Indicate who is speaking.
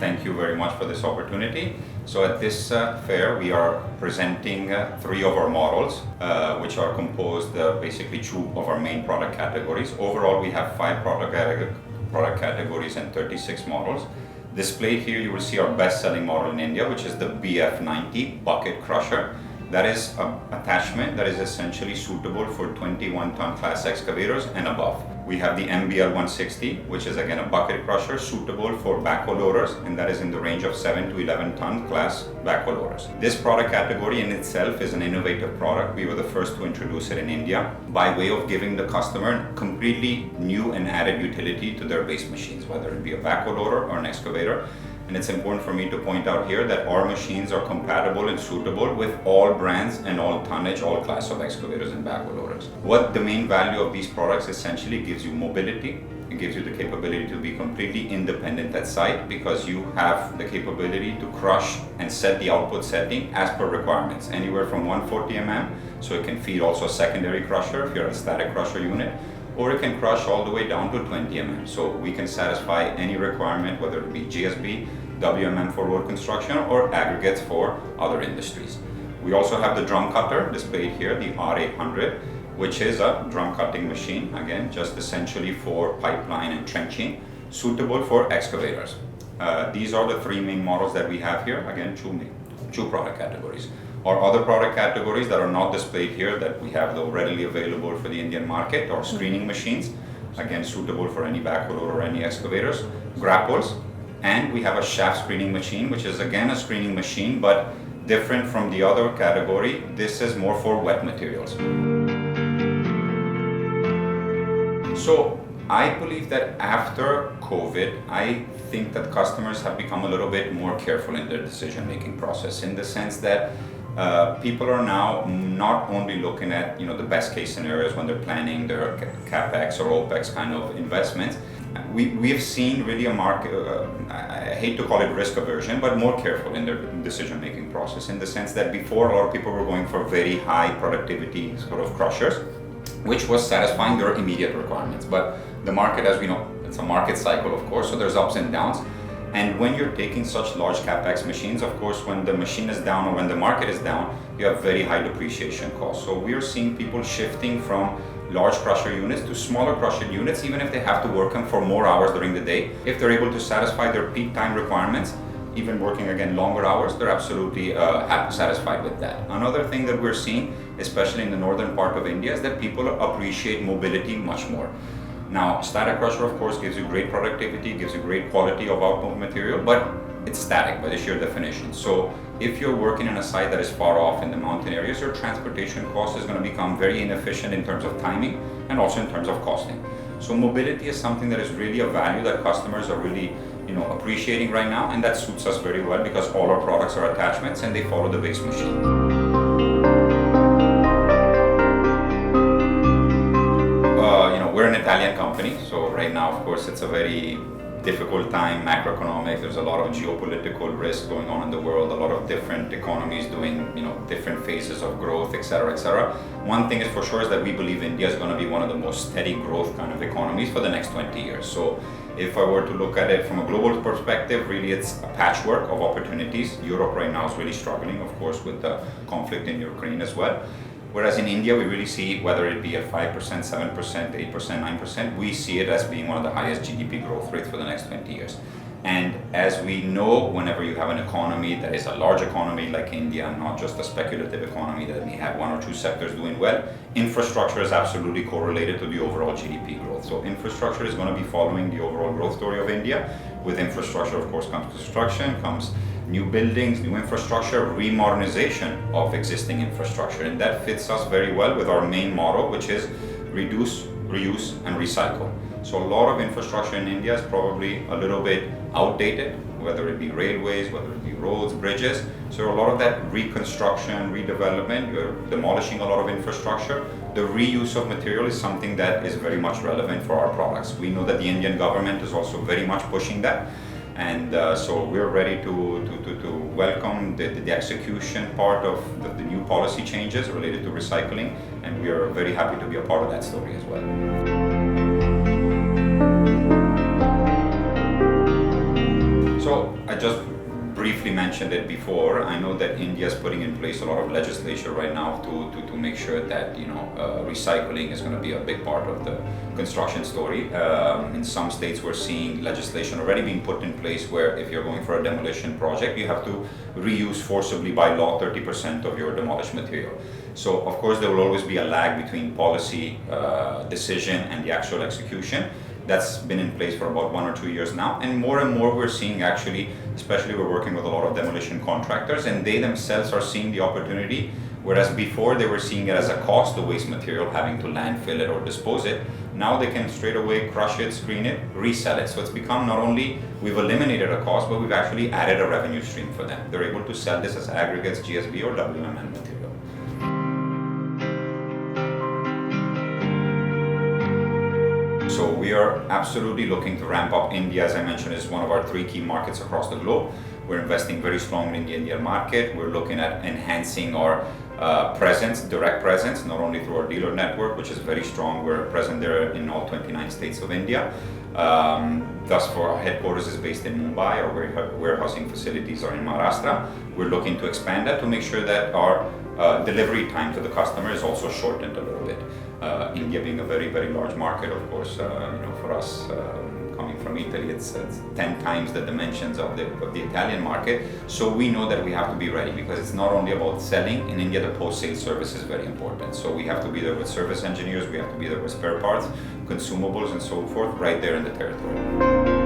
Speaker 1: thank you very much for this opportunity. So at this fair, we are presenting 3 of our models, which are composed basically 2 of our main product categories. Overall, we have 5 product categories and 36 models. Displayed here, you will see our best-selling model in India, which is the BF90 bucket crusher. That is an attachment that is essentially suitable for 21-ton class excavators and above. We have the MBL160, which is again a bucket crusher suitable for backhoe loaders, and that is in the range of 7 to 11-ton class backhoe loaders. This product category in itself is an innovative product. We were the first to introduce it in India by way of giving the customer completely new and added utility to their waste machines, whether it be a backhoe loader or an excavator. And it's important for me to point out here that our machines are compatible and suitable with all brands and all tonnage, all class of excavators and backhoe loaders. What the main value of these products essentially gives you mobility. It gives you the capability to be completely independent at site because you have the capability to crush and set the output setting as per requirements, anywhere from 140 mm, so it can feed also a secondary crusher if you're a static crusher unit, or it can crush all the way down to 20 mm. So we can satisfy any requirement, whether it be GSB, WMM for road construction, or aggregates for other industries. We also have the drum cutter displayed here, the R800, which is a drum cutting machine, again, just essentially for pipeline and trenching, suitable for excavators. These are the 3 main models that we have here, again, 2 product categories. Our other product categories that are not displayed here that we have though readily available for the Indian market are screening machines, again suitable for any backhoe loader or any excavators, grapples, and we have a shaft screening machine, which is again a screening machine but different from the other category. This is more for wet materials. So I believe that after COVID, I think that customers have become a little bit more careful in their decision-making process, in the sense that people are now not only looking at the best case scenarios when they're planning their capex or opex kind of investments. We have seen really a market, I hate to call it risk aversion, but more careful in their decision making process, in the sense that before a lot of people were going for very high productivity sort of crushers, which was satisfying their immediate requirements. But the market, as we know, it's a market cycle, of course, so there's ups and downs. And when you're taking such large capex machines, of course, when the machine is down or when the market is down, you have very high depreciation costs. So we're seeing people shifting from large crusher units to smaller crusher units, even if they have to work them for more hours during the day. If they're able to satisfy their peak time requirements, even working again longer hours, they're absolutely satisfied with that. Another thing that we're seeing, especially in the northern part of India, is that people appreciate mobility much more. Now, static crusher, of course, gives you great productivity, gives you great quality of output material, but it's static by the sheer definition. So if you're working in a site that is far off in the mountain areas, your transportation cost is going to become very inefficient in terms of timing and also in terms of costing. So mobility is something that is really a value that customers are really appreciating right now, and that suits us very well because all our products are attachments and they follow the base machine. We're an Italian company, so right now, of course, it's a very difficult time, macroeconomic. There's a lot of geopolitical risk going on in the world, a lot of different economies doing, different phases of growth, etc., etc. One thing is for sure is that we believe India is going to be one of the most steady growth kind of economies for the next 20 years. So if I were to look at it from a global perspective, really it's a patchwork of opportunities. Europe right now is really struggling, of course, with the conflict in Ukraine as well. Whereas in India, we really see, whether it be at 5%, 7%, 8%, 9%, we see it as being one of the highest GDP growth rates for the next 20 years. And as we know, whenever you have an economy that is a large economy like India, not just a speculative economy that may have 1 or 2 sectors doing well, infrastructure is absolutely correlated to the overall GDP growth. So infrastructure is going to be following the overall growth story of India. With infrastructure, of course, comes construction, comes new buildings, new infrastructure, remodernization of existing infrastructure. And that fits us very well with our main model, which is reduce, reuse, and recycle. So a lot of infrastructure in India is probably a little bit outdated, whether it be railways, whether it be roads, bridges. So a lot of that reconstruction, redevelopment, you're demolishing a lot of infrastructure. The reuse of material is something that is very much relevant for our products. We know that the Indian government is also very much pushing that. And so we're ready to welcome the execution part of the new policy changes related to recycling, and we are very happy to be a part of that story as well. So I just briefly mentioned it before. I know that India is putting in place a lot of legislation right now to make sure that recycling is going to be a big part of the construction story. In some states, we're seeing legislation already being put in place where if you're going for a demolition project, you have to reuse forcibly by law 30% of your demolished material. So of course there will always be a lag between policy decision and the actual execution. That's been in place for about 1 or 2 years now, and more we're seeing actually, especially we're working with a lot of demolition contractors, and they themselves are seeing the opportunity, whereas before they were seeing it as a cost, the waste material, having to landfill it or dispose it. Now they can straight away crush it, screen it, resell it. So it's become not only we've eliminated a cost, but we've actually added a revenue stream for them. They're able to sell this as aggregates, GSB or WMN material. So we are absolutely looking to ramp up. India, as I mentioned, is one of our 3 key markets across the globe. We're investing very strongly in the Indian market. We're looking at enhancing our presence, direct presence, not only through our dealer network, which is very strong. We're present there in all 29 states of India. Thus, for our headquarters is based in Mumbai. Our warehousing facilities are in Maharashtra. We're looking to expand that to make sure that our delivery time to the customer is also shortened a little bit. India being a very, very large market, of course, for us coming from Italy, it's 10 times the dimensions of the Italian market. So we know that we have to be ready, because it's not only about selling. In India, the post-sale service is very important. So we have to be there with service engineers, we have to be there with spare parts, consumables, and so forth, right there in the territory.